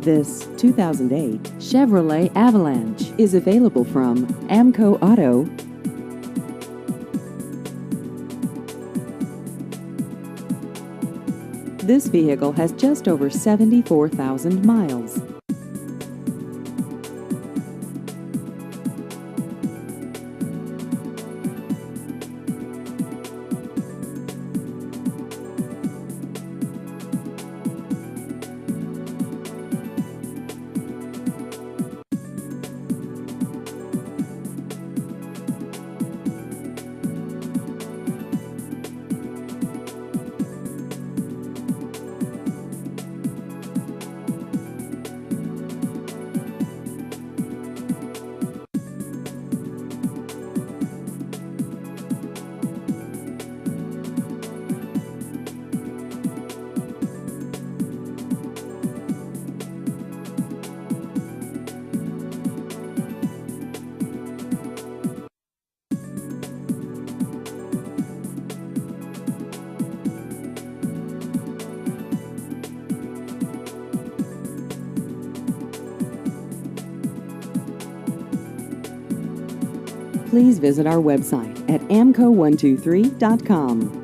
This 2008 Chevrolet Avalanche is available from Amco Auto. This vehicle has just over 74,000 miles. Please visit our website at amco123.com.